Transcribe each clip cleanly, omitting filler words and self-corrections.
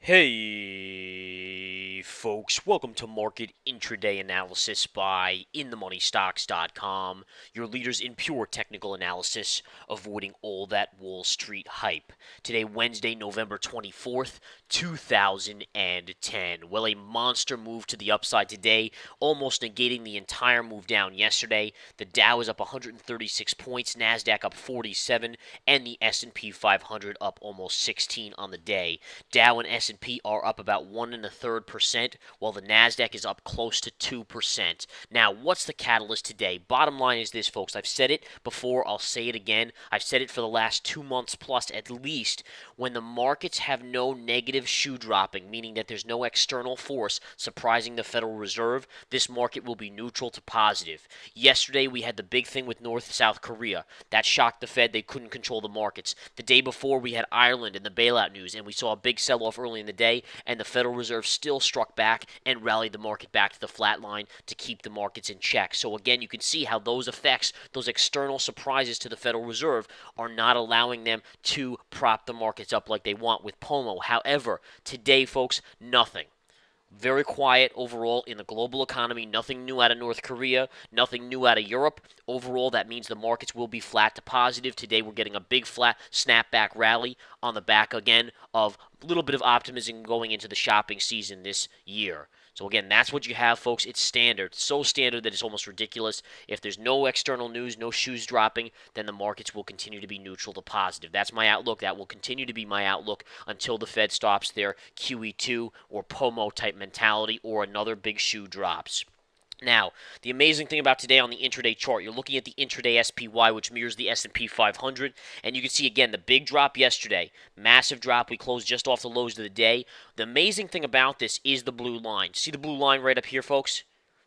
Hey, folks, welcome to Market Intraday Analysis by InTheMoneyStocks.com, your leaders in pure technical analysis, avoiding all that Wall Street hype. Today, Wednesday, November 24th, 2010. Well, a monster move to the upside today, almost negating the entire move down yesterday. The Dow is up 136 points, NASDAQ up 47, and the S&P 500 up almost 16 on the day. Dow and S&P are up about 1.33%, while the Nasdaq is up close to 2%. Now, what's the catalyst today? Bottom line is this, folks. I've said it before. I'll say it again. I've said it for the last 2 months plus at least. When the markets have no negative shoe dropping, meaning that there's no external force surprising the Federal Reserve, this market will be neutral to positive. Yesterday, we had the big thing with South Korea. That shocked the Fed. They couldn't control the markets. The day before, we had Ireland and the bailout news, and we saw a big sell-off early in the day, and the Federal Reserve still struck back and rallied the market back to the flat line to keep the markets in check. So again, you can see how those effects, those external surprises to the Federal Reserve, are not allowing them to prop the markets up like they want with POMO. However, today, folks, nothing. Very quiet overall in the global economy. Nothing new out of North Korea. Nothing new out of Europe. Overall, that means the markets will be flat to positive. Today, we're getting a big flat snapback rally on the back again of a little bit of optimism going into the shopping season this year. So again, that's what you have, folks. It's standard. So standard that it's almost ridiculous. If there's no external news, no shoes dropping, then the markets will continue to be neutral to positive. That's my outlook. That will continue to be my outlook until the Fed stops their QE2 or POMO type mentality or another big shoe drops. Now, the amazing thing about today on the intraday chart, you're looking at the intraday SPY, which mirrors the S&P 500, and you can see, again, the big drop yesterday. Massive drop. We closed just off the lows of the day. The amazing thing about this is the blue line. See the blue line right up here, folks?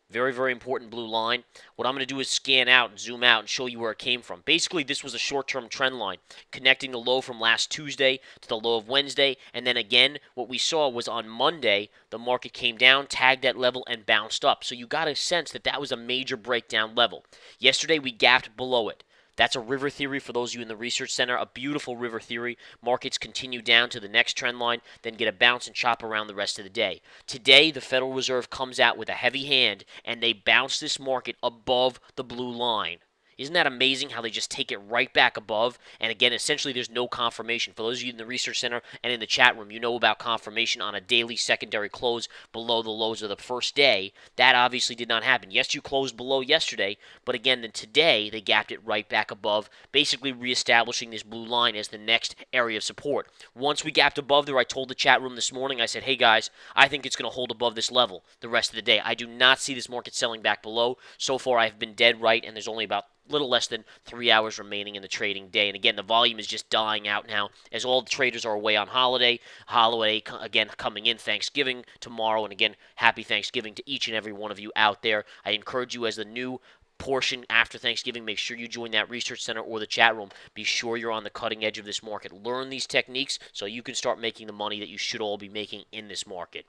Very, very important blue line. What I'm going to do is scan out and zoom out and show you where it came from. Basically, this was a short-term trend line connecting the low from last Tuesday to the low of Wednesday. And then again, what we saw was on Monday, the market came down, tagged that level, and bounced up. So you got a sense that that was a major breakdown level. Yesterday, we gapped below it. That's a river theory for those of you in the research center, a beautiful river theory. Markets continue down to the next trend line, then get a bounce and chop around the rest of the day. Today, the Federal Reserve comes out with a heavy hand, and they bounce this market above the blue line. Isn't that amazing how they just take it right back above? And again, essentially, there's no confirmation. For those of you in the research center and in the chat room, you know about confirmation on a daily secondary close below the lows of the first day. That obviously did not happen. Yes, you closed below yesterday, but again, then today, they gapped it right back above, basically reestablishing this blue line as the next area of support. Once we gapped above there, I told the chat room this morning, I said, hey guys, I think it's going to hold above this level the rest of the day. I do not see this market selling back below. So far, I've been dead right, and there's only about little less than 3 hours remaining in the trading day. And again, the volume is just dying out now as all the traders are away on holiday. Holiday, again, coming in Thanksgiving tomorrow. And again, happy Thanksgiving to each and every one of you out there. I encourage you as the new portion after Thanksgiving, make sure you join that research center or the chat room. Be sure you're on the cutting edge of this market. Learn these techniques so you can start making the money that you should all be making in this market.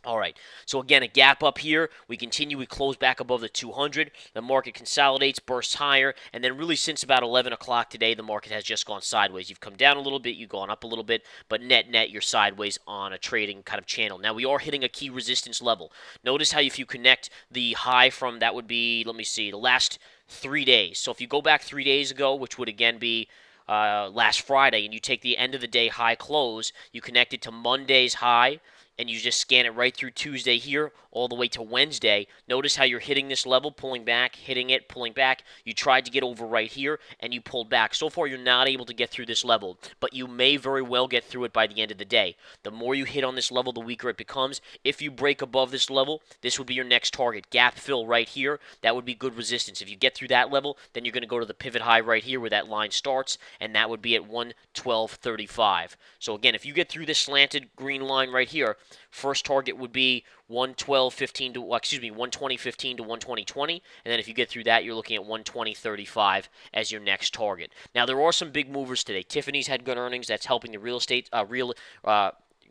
All right, so again, a gap up here. We continue, we close back above the 200. The market consolidates, bursts higher, and then really since about 11 o'clock today, the market has just gone sideways. You've come down a little bit, you've gone up a little bit, but net, you're sideways on a trading kind of channel. Now, we are hitting a key resistance level. Notice how if you connect the high from, that would be, let me see, the last 3 days. So if you go back 3 days ago, which would again be last Friday, and you take the end of the day high close, you connect it to Monday's high, and you just scan it right through Tuesday here all the way to Wednesday. Notice how you're hitting this level, pulling back, hitting it, pulling back. You tried to get over right here, and you pulled back. So far, you're not able to get through this level, but you may very well get through it by the end of the day. The more you hit on this level, the weaker it becomes. If you break above this level, this would be your next target. Gap fill right here, that would be good resistance. If you get through that level, then you're going to go to the pivot high right here where that line starts, and that would be at 112.35. So again, if you get through this slanted green line right here, first target would be 112.15 to 120.15 to 120.20, and then if you get through that, you're looking at 120.35 as your next target. Now there are some big movers today. Tiffany's had good earnings. That's helping the real estate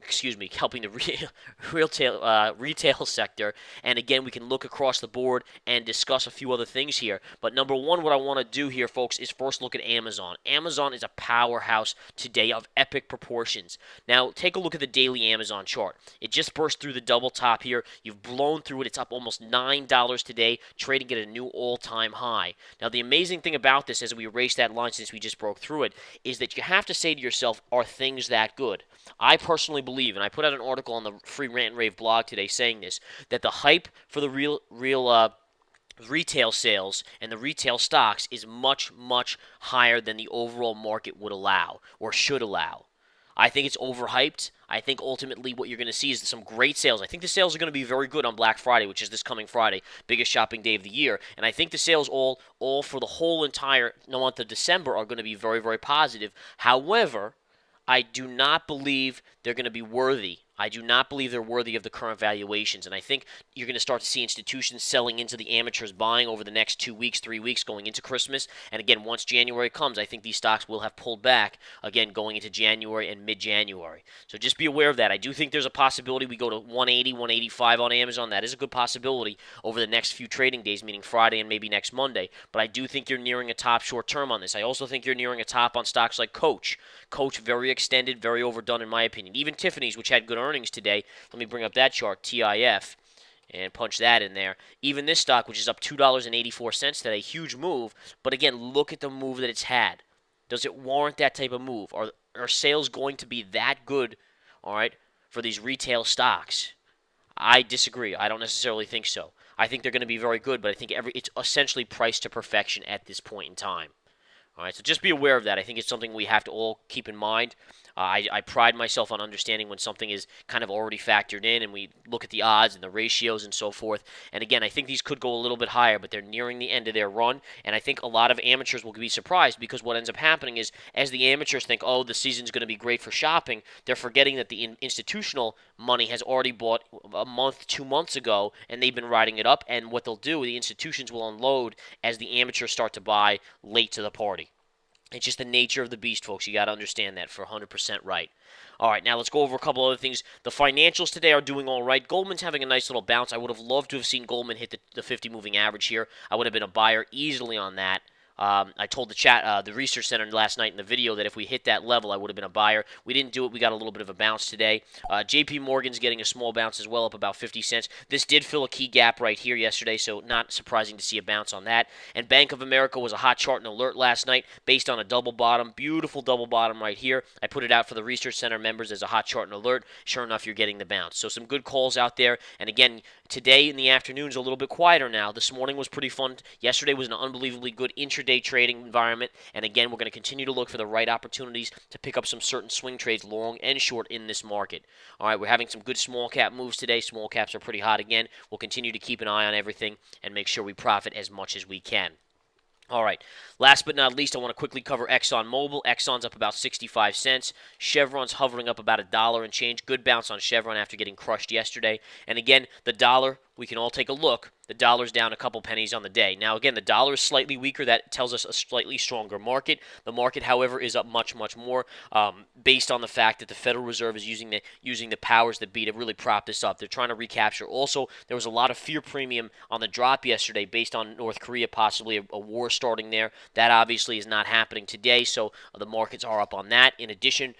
excuse me, helping the retail sector. And again, we can look across the board and discuss a few other things here. But number one, what I want to do here, folks, is first look at Amazon. Amazon is a powerhouse today of epic proportions. Now, take a look at the daily Amazon chart. It just burst through the double top here. You've blown through it. It's up almost $9 today, trading at a new all-time high. Now, the amazing thing about this, as we erase that line since we just broke through it, is that you have to say to yourself, are things that good? I personally believe, and I put out an article on the Free Rant and Rave blog today saying this, that the hype for the real retail sales and the retail stocks is much, much higher than the overall market would allow or should allow. I think it's overhyped. I think ultimately what you're going to see is some great sales. I think the sales are going to be very good on Black Friday, which is this coming Friday, biggest shopping day of the year. And I think the sales all for the whole entire month of December are going to be very, very positive. However, I do not believe they're going to be worthy. I do not believe they're worthy of the current valuations. And I think you're going to start to see institutions selling into the amateurs buying over the next 2 weeks, 3 weeks going into Christmas. And again, once January comes, I think these stocks will have pulled back again going into January and mid-January. So just be aware of that. I do think there's a possibility we go to 180, 185 on Amazon. That is a good possibility over the next few trading days, meaning Friday and maybe next Monday. But I do think you're nearing a top short term on this. I also think you're nearing a top on stocks like Coach. Coach, very extended, very overdone in my opinion. Even Tiffany's, which had good earnings today. Let me bring up that chart, TIF, and punch that in there. Even this stock, which is up $2.84 today, huge move. But again, look at the move that it's had. Does it warrant that type of move? Are sales going to be that good, all right, for these retail stocks? I disagree. I don't necessarily think so. I think they're going to be very good, but I think it's essentially priced to perfection at this point in time. All right, so just be aware of that. I think it's something we have to all keep in mind. I pride myself on understanding when something is kind of already factored in, and we look at the odds and the ratios and so forth. And again, I think these could go a little bit higher, but they're nearing the end of their run. And I think a lot of amateurs will be surprised because what ends up happening is as the amateurs think, oh, the season's going to be great for shopping, they're forgetting that the institutional money has already bought a month, 2 months ago, and they've been riding it up. And what they'll do, the institutions will unload as the amateurs start to buy late to the party. It's just the nature of the beast, folks. You got to understand that for 100% right. All right, now let's go over a couple other things. The financials today are doing all right. Goldman's having a nice little bounce. I would have loved to have seen Goldman hit the 50-moving average here. I would have been a buyer easily on that. I told the research center last night in the video that if we hit that level, I would have been a buyer. We didn't do it. We got a little bit of a bounce today. JP Morgan's getting a small bounce as well, up about 50 cents. This did fill a key gap right here yesterday, so not surprising to see a bounce on that. And Bank of America was a hot chart and alert last night based on a double bottom. Beautiful double bottom right here. I put it out for the research center members as a hot chart and alert. Sure enough, you're getting the bounce. So some good calls out there. And again, today in the afternoon is a little bit quieter now. This morning was pretty fun. Yesterday was an unbelievably good intraday trading environment. And again, we're going to continue to look for the right opportunities to pick up some certain swing trades, long and short, in this market. All right, we're having some good small cap moves today. Small caps are pretty hot again. We'll continue to keep an eye on everything and make sure we profit as much as we can. All right, last but not least, I want to quickly cover ExxonMobil. Exxon's up about 65 cents. Chevron's hovering up about $1 and change. Good bounce on Chevron after getting crushed yesterday. And again, the dollar, we can all take a look. The dollar's down a couple pennies on the day. Now, again, the dollar is slightly weaker. That tells us a slightly stronger market. The market, however, is up much, much more based on the fact that the Federal Reserve is using the powers that be to really prop this up. They're trying to recapture. Also, there was a lot of fear premium on the drop yesterday based on North Korea possibly a war starting there. That obviously is not happening today, so the markets are up on that. In addition,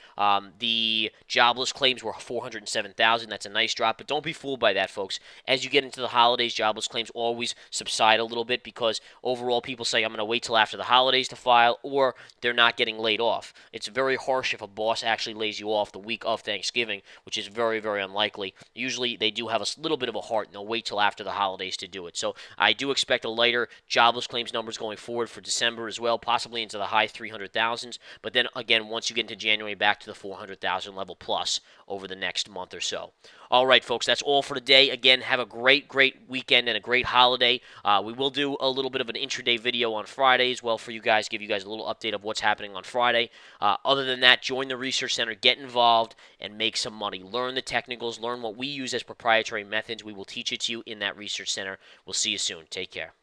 the jobless claims were 407,000. That's a nice drop, but don't be fooled by that, folks. As you get into the holidays, jobless claims always subside a little bit because overall people say, I'm going to wait till after the holidays to file, or they're not getting laid off. It's very harsh if a boss actually lays you off the week of Thanksgiving, which is very, very unlikely. Usually they do have a little bit of a heart, and they'll wait till after the holidays to do it. So I do expect a lighter jobless claims numbers going forward for December as well, possibly into the high 300,000s. But then again, once you get into January, back to the 400,000 level plus over the next month or so. All right, folks, that's all for today. Again, have a great, great weekend and a great holiday. We will do a little bit of an intraday video on Friday as well for you guys, give you guys a little update of what's happening on Friday. Other than that, join the Research Center, get involved, and make some money. Learn the technicals, learn what we use as proprietary methods. We will teach it to you in that Research Center. We'll see you soon. Take care.